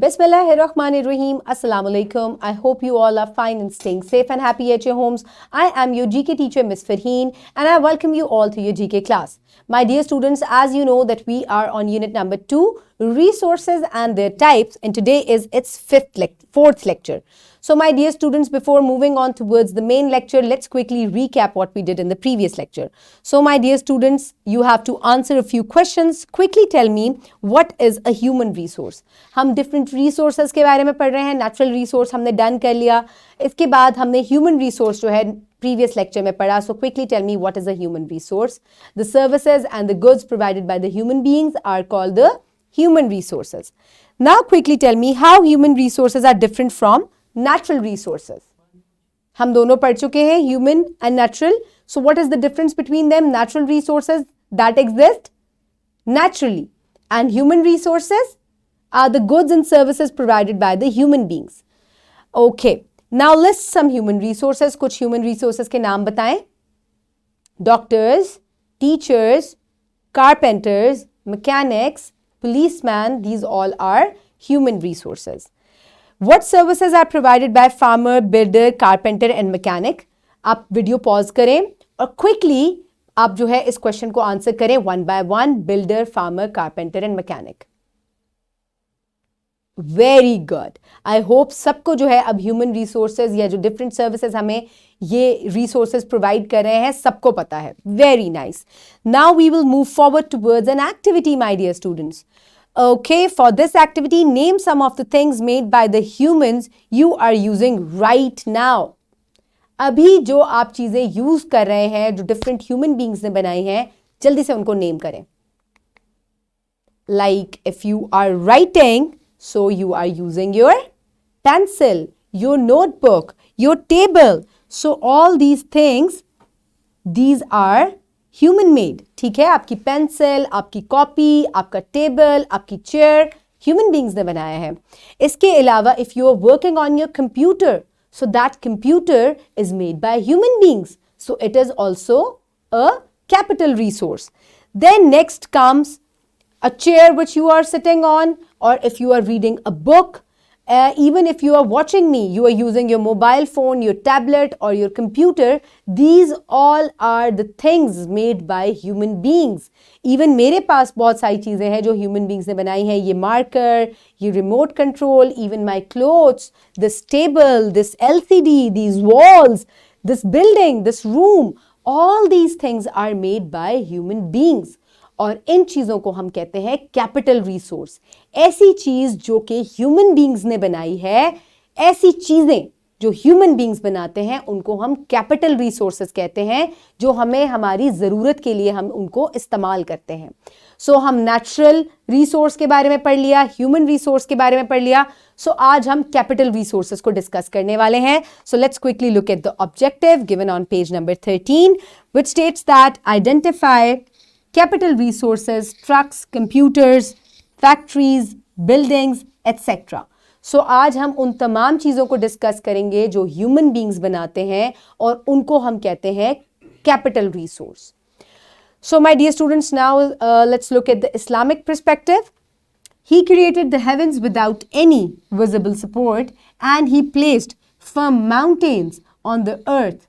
Bismillahirrahmanirrahim. Assalamu alaikum. I hope you all are fine and staying safe and happy at your homes. I am your GK teacher, Miss Farheen, and I welcome you all to your GK class. My dear students, as you know that we are on unit number 2, resources and their types, and today is its fourth lecture. So my dear students, before moving on towards the main lecture, let's quickly recap what we did in the previous lecture. So my dear students, you have to answer a few questions. Quickly tell me, what is a human resource? हम different resources के बारे में पढ़ रहे हैं. Natural resource हमने done कर लिया. इसके बाद हमने human resource जो है previous lecture में पढ़ा. So quickly tell me, what is a human resource? The services and the goods provided by the human beings are called the human resources. Now quickly tell me how human resources are different from natural resources. हम दोनों पढ़ चुके हैं, human and natural. So what is the difference between them? Natural resources that exist naturally, and human resources are the goods and services provided by the human beings. Okay, now list some human resources. कुछ human resources के नाम बताएं. Doctors, teachers, carpenters, mechanics, policemen, these all are human resources. What services are provided by farmer, builder, carpenter and mechanic? आप video pause करें और quickly आप जो है इस क्वेश्चन को आंसर करें one by one. Builder, farmer, carpenter and mechanic. Very good. I hope सबको जो है अब ह्यूमन रिसोर्सेज या जो डिफरेंट सर्विसेज हमें ये रिसोर्सेज प्रोवाइड कर रहे हैं सबको पता है. Very nice. Now we will move forward towards an activity, my dear students. Okay, for this activity, name some of the things made by the humans you are using right now. अभी जो आप चीजें use कर रहे हैं, जो different human beings ने बनाई हैं, जल्दी से उनको नेम करें. Like if you are writing, so you are using your pencil, your notebook, your table. So all these things, these are human made. ठीक है, आपकी पेंसिल, आपकी कॉपी, आपका टेबल, आपकी चेयर ह्यूमन बींग्स ने बनाया है. इसके अलावा if you are working on your computer, so that computer is made by human beings, so it is also a capital resource. Then next comes a chair which you are sitting on, or if you are reading a book, even if you are watching me, you are using your mobile phone, your tablet or your computer. These all are the things made by human beings. Even मेरे पास बहुत सारी चीजें हैं जो human beings ने बनाई हैं. ये marker, ये remote control, even my clothes, this table, this LCD, these walls, this building, this room, all these things are made by human beings. और इन चीजों को हम कहते हैं कैपिटल रिसोर्स. ऐसी चीज जो कि ह्यूमन बींग्स ने बनाई है, ऐसी चीजें जो ह्यूमन बींग्स बनाते हैं उनको हम कैपिटल रिसोर्सेज कहते हैं, जो हमें हमारी जरूरत के लिए हम उनको इस्तेमाल करते हैं. सो हम नेचुरल रिसोर्स के बारे में पढ़ लिया, ह्यूमन रिसोर्स के बारे में पढ़ लिया. सो आज हम कैपिटल रिसोर्सेज को डिस्कस करने वाले हैं. So let's quickly look at the objective given on page number 13, which states that identify capital resources, trucks, computers, factories, buildings, etc. So आज हम उन तमाम चीज़ों को डिस्कस करेंगे जो human beings बनाते हैं और उनको हम कहते हैं capital resource. So my dear students, now let's look at the Islamic perspective. He created the heavens without any visible support, and he placed firm mountains on the earth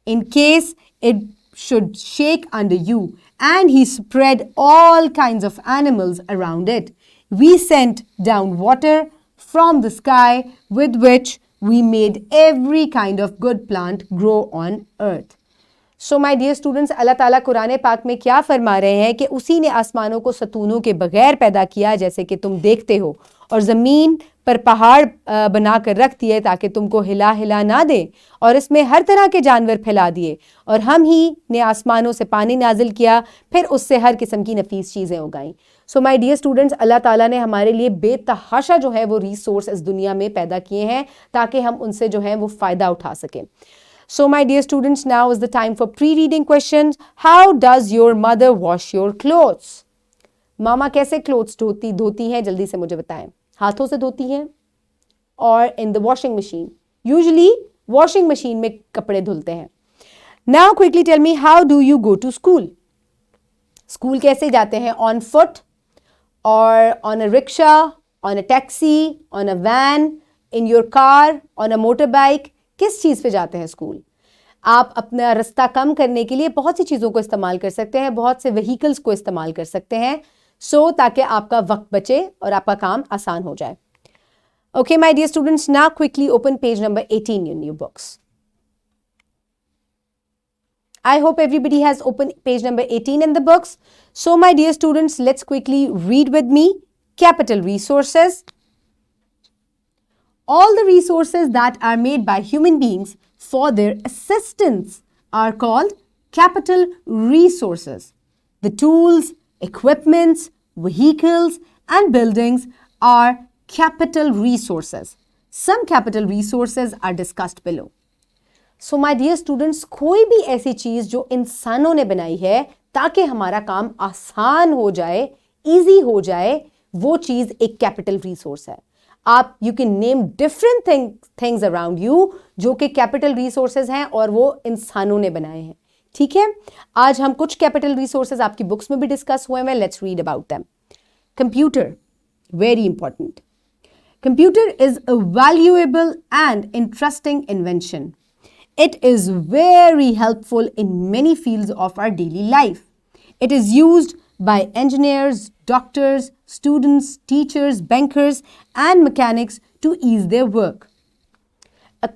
in case it should shake under you, and he spread all kinds of animals around it. We sent down water from the sky with which we made every kind of good plant grow on earth. So my dear students, अल्लाह ताला कुरान पाक में क्या फरमा रहे हैं कि उसी ने आसमानों को सतूनों के बगैर पैदा किया जैसे कि तुम देखते हो, और ज़मीन पर पहाड़ बना कर रख दिए ताकि तुमको हिला हिला ना दे, और इसमें हर तरह के जानवर फैला दिए, और हम ही ने आसमानों से पानी नाजिल किया, फिर उससे हर किस्म की नफीस चीज़ें उगाई. सो माय डियर स्टूडेंट्स, अल्लाह ताला ने हमारे लिए बेतहाशा जो है वो रिसोर्स इस दुनिया में पैदा किए हैं ताकि हम उनसे जो है वो फ़ायदा उठा सकें. So my dear students, now is the time for pre-reading questions. How does your mother wash your clothes? मामा कैसे क्लोथ्स धोती हैं, जल्दी से मुझे बताएं. हाथों से धोती हैं और in the washing machine. Usually washing machine में कपड़े धुलते हैं. Now quickly tell me, how do you go to school? School कैसे जाते हैं? ऑन फुट और on a rickshaw on a taxi, on a van, in your car, on a motorbike, किस चीज़ पे जाते हैं स्कूल? आप अपना रास्ता कम करने के लिए बहुत सी चीज़ों को इस्तेमाल कर सकते हैं, बहुत से व्हीकल्स को इस्तेमाल कर सकते हैं, ताकि आपका वक्त बचे और आपका काम आसान हो जाए. Okay, my dear students, now quickly open page number 18 in your books. I hope everybody has opened page number 18 in the books. So, my dear students, let's quickly read with me. Capital resources. All the resources that are made by human beings for their assistance are called capital resources. The tools, equipments, vehicles, and buildings are capital resources. Some capital resources are discussed below. So my dear students, कोई भी ऐसी चीज़ जो इंसानों ने बनाई है ताकि हमारा काम आसान हो जाए, easy हो जाए, वो चीज़ एक capital resource है. आप you can name different things around you जो कि capital resources हैं और वो इंसानों ने बनाए हैं. ठीक है, आज हम कुछ capital resources आपकी बुक्स में भी डिस्कस हुए हैं. Let's read about them. Computer, very important. Computer is a valuable and interesting invention. It is very helpful in many fields of our daily life. It is used by engineers, doctors, students, teachers, bankers and mechanics to ease their work.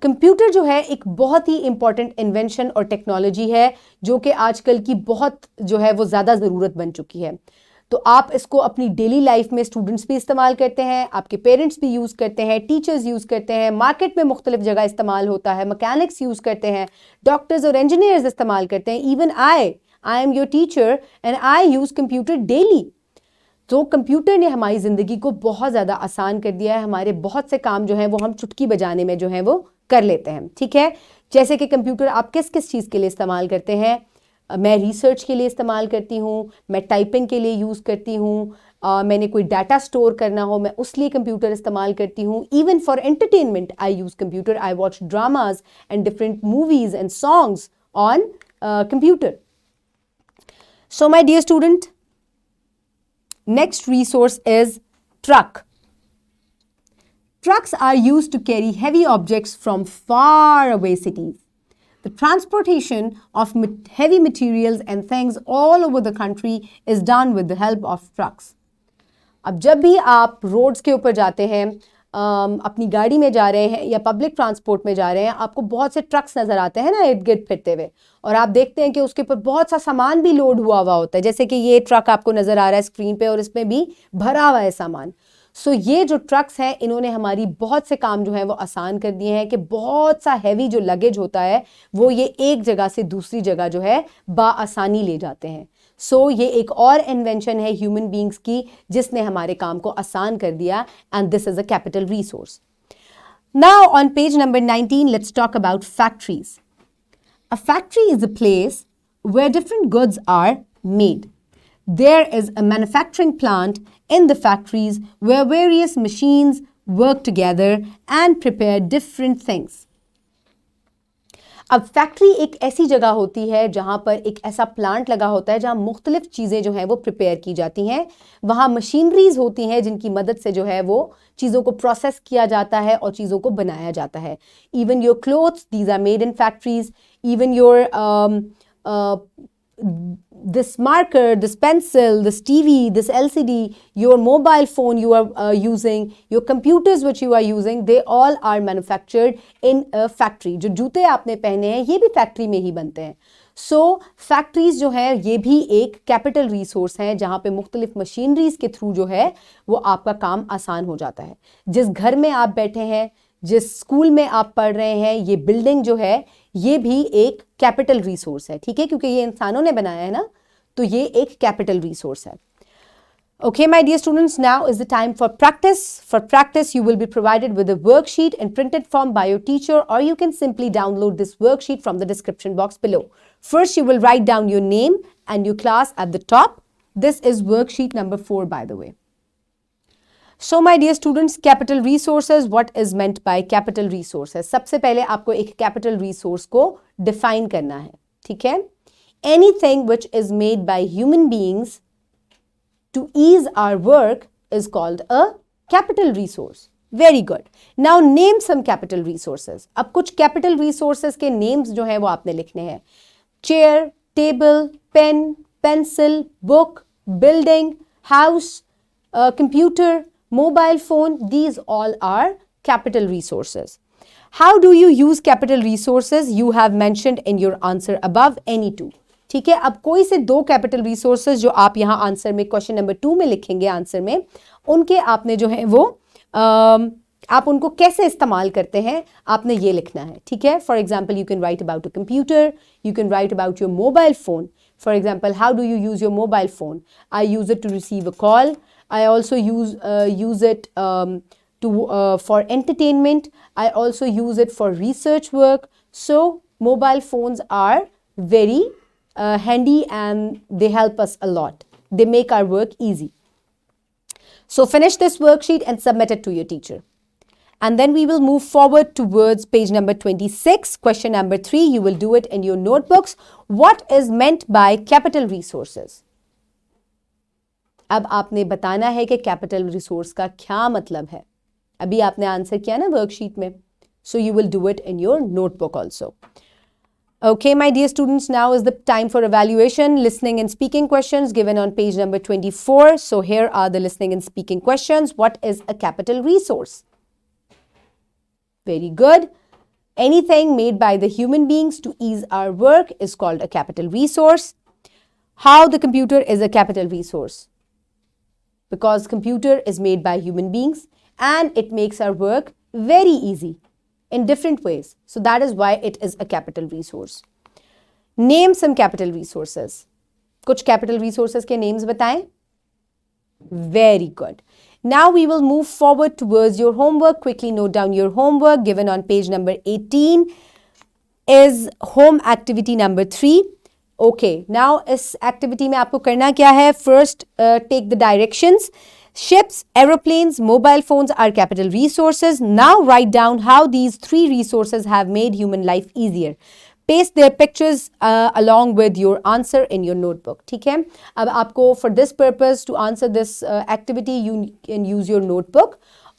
Computer जो है एक बहुत ही important invention और technology है जो कि आजकल की बहुत जो है वो ज़्यादा ज़रूरत बन चुकी है. तो आप इसको अपनी डेली लाइफ में स्टूडेंट्स भी इस्तेमाल करते हैं, आपके पेरेंट्स भी यूज़ करते हैं, टीचर्स यूज़ करते हैं, मार्केट में मुख्तलिफ जगह इस्तेमाल होता है, मैकेनिक्स यूज़ करते हैं, डॉक्टर्स और इंजीनियर्स इस्तेमाल करते हैं. Even I am your teacher and I use computer daily. तो कंप्यूटर ने हमारी ज़िंदगी को बहुत ज़्यादा आसान कर दिया है. हमारे बहुत से काम जो हैं वो हम चुटकी बजाने में जो है वो कर लेते हैं. ठीक है, जैसे कि कंप्यूटर आप किस किस चीज़ के लिए इस्तेमाल करते हैं? मैं रिसर्च के लिए इस्तेमाल करती हूँ, मैं टाइपिंग के लिए यूज़ करती हूँ, मैंने कोई डाटा स्टोर करना हो मैं उस लिए कंप्यूटर इस्तेमाल करती हूँ. Even for entertainment I use computer. I watch dramas and different movies and songs on computer. So my dear student, next resource is truck. Trucks are used to carry heavy objects from far away cities. The transportation of heavy materials and things all over the country is done with the help of trucks. अब जब भी आप roads के ऊपर जाते हैं, अपनी गाड़ी में जा रहे हैं या पब्लिक ट्रांसपोर्ट में जा रहे हैं, आपको बहुत से ट्रक्स नज़र आते हैं ना इर्द गिर्द फिरते हुए, और आप देखते हैं कि उसके ऊपर बहुत सा सामान भी लोड हुआ हुआ होता है. जैसे कि ये ट्रक आपको नज़र आ रहा है स्क्रीन पे और इसमें भी भरा हुआ है सामान. सो ये जो ट्रक्स हैं इन्होंने हमारी बहुत से काम जो है वो आसान कर दिए हैं कि बहुत सा हैवी जो लगेज होता है वो ये एक जगह से दूसरी जगह जो है बाआसानी ले जाते हैं. सो ये एक और इन्वेंशन है ह्यूमन बींग्स की जिसने हमारे काम को आसान कर दिया, and this is a capital resource. Now on page number 19 let's talk about factories. A factory is a place where different goods are made. There is a manufacturing plant in the factories where various machines work together and prepare different things. अब factory एक ऐसी जगह होती है जहाँ पर एक ऐसा प्लांट लगा होता है जहाँ मुख्तलिफ चीज़ें जो हैं वो प्रिपेयर की जाती हैं. वहाँ मशीनरीज होती हैं जिनकी मदद से जो है वो चीज़ों को प्रोसेस किया जाता है और चीज़ों को बनाया जाता है. Even your clothes, these are made in factories. Even your this marker, this pencil, this TV, this LCD, your mobile phone you are using, your computers which you are using, they all are manufactured in a factory. जो जूते आपने पहने हैं ये भी factory में ही बनते हैं. सो फैक्ट्रीज जो है ये भी एक कैपिटल रिसोर्स हैं जहाँ पे मुख्तलिफ मशीनरीज के थ्रू जो है वो आपका काम आसान हो जाता है. जिस घर में आप बैठे हैं, जिस स्कूल में आप पढ़ रहे हैं, ये बिल्डिंग जो है ये भी एक कैपिटल रिसोर्स है. ठीक है, क्योंकि ये इंसानों ने बनाया है ना, तो ये एक कैपिटल रिसोर्स है. Okay, my dear students, now is the time for practice. For practice, you will be provided with a worksheet in printed form by your teacher, or you can simply download this worksheet from the description box below. First, you will write down your name and your class at the top. This is worksheet number 4, by the way. So, my dear students, capital resources, what is meant by capital resources? सबसे पहले आपको एक capital resource को define करना है. ठीक है? Anything which is made by human beings to ease our work is called a capital resource, very good. Now name some capital resources. अब कुछ कैपिटल रिसोर्सेज के नेम्स जो है वो आपने लिखने हैं. Chair, table, pen, pencil, book, building, house, computer, mobile phone, these all are capital resources. How do you use capital resources? You have mentioned in your answer above any two. ठीक है, अब कोई से दो कैपिटल रिसोर्सेज जो आप यहाँ answer में क्वेश्चन नंबर 2 में लिखेंगे आंसर में, उनके आपने जो है वो आप उनको कैसे इस्तेमाल करते हैं आपने ये लिखना है. ठीक है, for example you can write about a computer, you can write about your mobile phone. For example, how do you use your mobile phone? I use it to receive a call. I also use it for entertainment. I also use it for research work. So mobile phones are very handy and they help us a lot. They make our work easy. So finish this worksheet and submit it to your teacher. And then we will move forward towards page number 26. Question number 3, you will do it in your notebooks. What is meant by capital resources? अब आपने बताना है कि capital resource का क्या मतलब है. अभी आपने आंसर किया ना वर्कशीट में. So you will do it in your notebook also. Okay, my dear students, now is the time for evaluation. Listening and speaking questions given on page number 24. So here are the listening and speaking questions. What is a capital resource? Very good. Anything made by the human beings to ease our work is called a capital resource. How the computer is a capital resource? Because computer is made by human beings and it makes our work very easy in different ways. So that is why it is a capital resource. Name some capital resources. कुछ capital resources के names बताएं. Very good. Now we will move forward towards your homework. Quickly note down your homework given on page number 18 is home activity number 3. Okay, now इस activity में आपको करना क्या है? First, take the directions. Ships, aeroplanes, mobile phones are capital resources. Now write down how these 3 resources have made human life easier. Paste their pictures along with your answer in your notebook. ठीक है, अब आपको for this purpose to answer this activity you can use your notebook.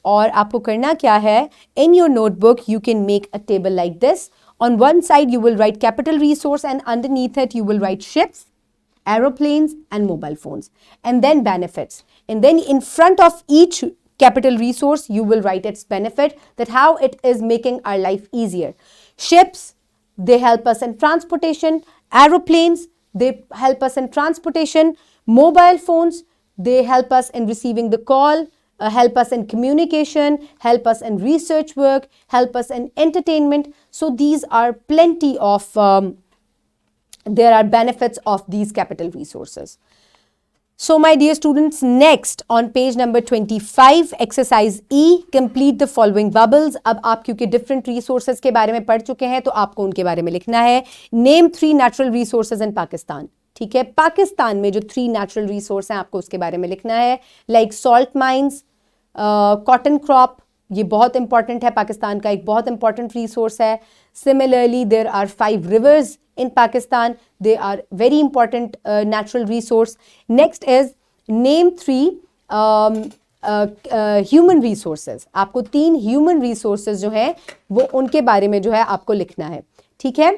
और आपको करना क्या है? In your notebook you can make a table like this. On one side you will write capital resource and underneath it you will write ships, aeroplanes and mobile phones, and then benefits. And then in front of each capital resource you will write its benefit, that how it is making our life easier. Ships, they help us in transportation. Aeroplanes, they help us in transportation. Mobile phones, they help us in receiving the call, help us in communication, help us in research work, help us in entertainment. So these are plenty of, there are benefits of these capital resources. So my dear students, next on page number 25, exercise E, complete the following bubbles. अब आप क्योंकि different resources के बारे में पढ़ चुके हैं तो आपको उनके बारे में लिखना है. Name 3 natural resources in Pakistan. ठीक है, पाकिस्तान में जो 3 natural resources हैं आपको उसके बारे में लिखना है. Like salt mines, cotton crop, ये बहुत important है, पाकिस्तान का एक बहुत important resource है. Similarly, there are 5 rivers in Pakistan. They are very important natural resource. Next is name 3 human resources. आपको 3 human resources जो हैं वो उनके बारे में जो है आपको लिखना है. ठीक है,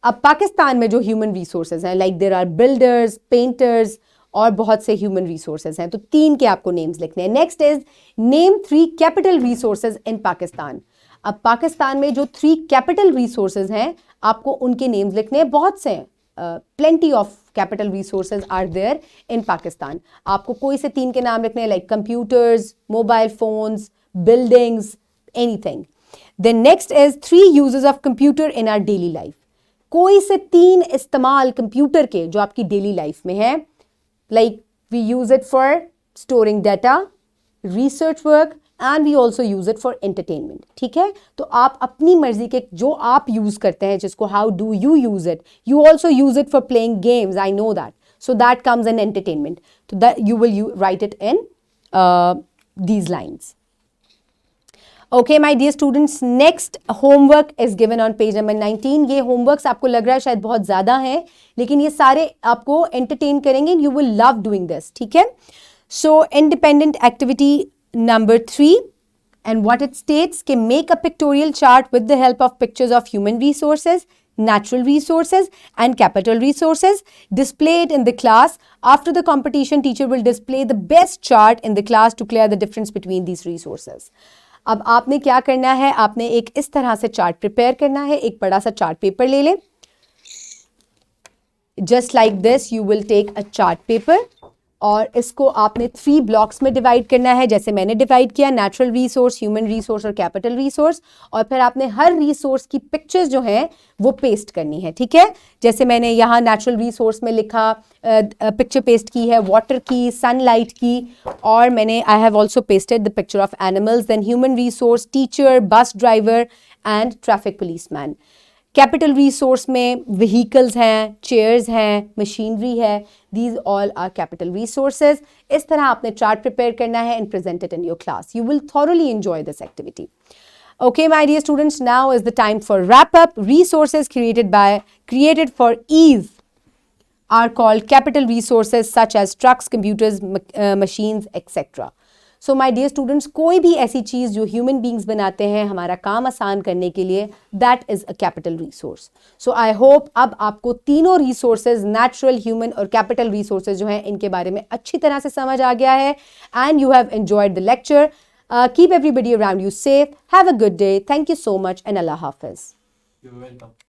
अब पाकिस्तान में जो human resources हैं, like there are builders, painters और बहुत से human resources हैं, तो 3 के आपको names लिखने हैं. Next is name 3 capital resources in Pakistan. अब पाकिस्तान में जो 3 capital resources हैं आपको उनके names लिखने हैं. बहुत से plenty of capital resources are there in Pakistan. आपको कोई से 3 के नाम लिखने हैं, like computers, mobile phones, buildings, anything. Then next is 3 uses of computer in our daily life. कोई से 3 इस्तेमाल कंप्यूटर के जो आपकी daily life में है, like we use it for storing data, research work, and we also use it for entertainment. ठीक है, तो आप अपनी मर्जी के जो आप यूज करते हैं जिसको how do you use it, you also use it for playing games, I know that, so that comes in entertainment, so that you will write it in these lines. Okay my dear students, next homework is given on page number 19. ये homeworks आपको लग रहा है शायद बहुत ज़्यादा हैं, लेकिन ये सारे आपको entertain करेंगे, you will love doing this. ठीक है, So independent activity number 3, and what it states कि make a pictorial chart with the help of pictures of human resources, natural resources and capital resources. Display it in the class. After the competition, teacher will display the best chart in the class to clear the difference between these resources. अब आपने क्या करना है, आपने एक इस तरह से चार्ट प्रिपेयर करना है. एक बड़ा सा चार्ट पेपर ले लें. Just like this, you will take a chart paper और इसको आपने 3 ब्लॉक्स में डिवाइड करना है, जैसे मैंने डिवाइड किया, नेचुरल रिसोर्स, ह्यूमन रिसोर्स और कैपिटल रिसोर्स. और फिर आपने हर रिसोर्स की पिक्चर्स जो हैं वो पेस्ट करनी है. ठीक है, जैसे मैंने यहाँ नेचुरल रिसोर्स में लिखा, पिक्चर पेस्ट की है वाटर की, सनलाइट की, और मैंने I have also pasted the picture of animals. Then human resource, teacher, bus driver and traffic policeman. Capital resource में व्हीकल्स हैं, चेयर्स हैं, मशीनरी है. These all are capital resources. इस तरह आपने चार्ट प्रिपेयर करना है and present it in your class. You will thoroughly enjoy this activity. Okay, my dear students, now is the time for wrap up. Resources created for ease are called capital resources such as trucks, computers, machines, etc. So my dear students, कोई भी ऐसी चीज़ जो human beings बनाते हैं हमारा काम आसान करने के लिए, that is a capital resource. So I hope अब आपको तीनों resources, natural, human और capital resources जो हैं इनके बारे में अच्छी तरह से समझ आ गया है, and you have enjoyed the lecture. Keep everybody around you safe. Have a good day. Thank you so much and Allah Hafiz. You're welcome.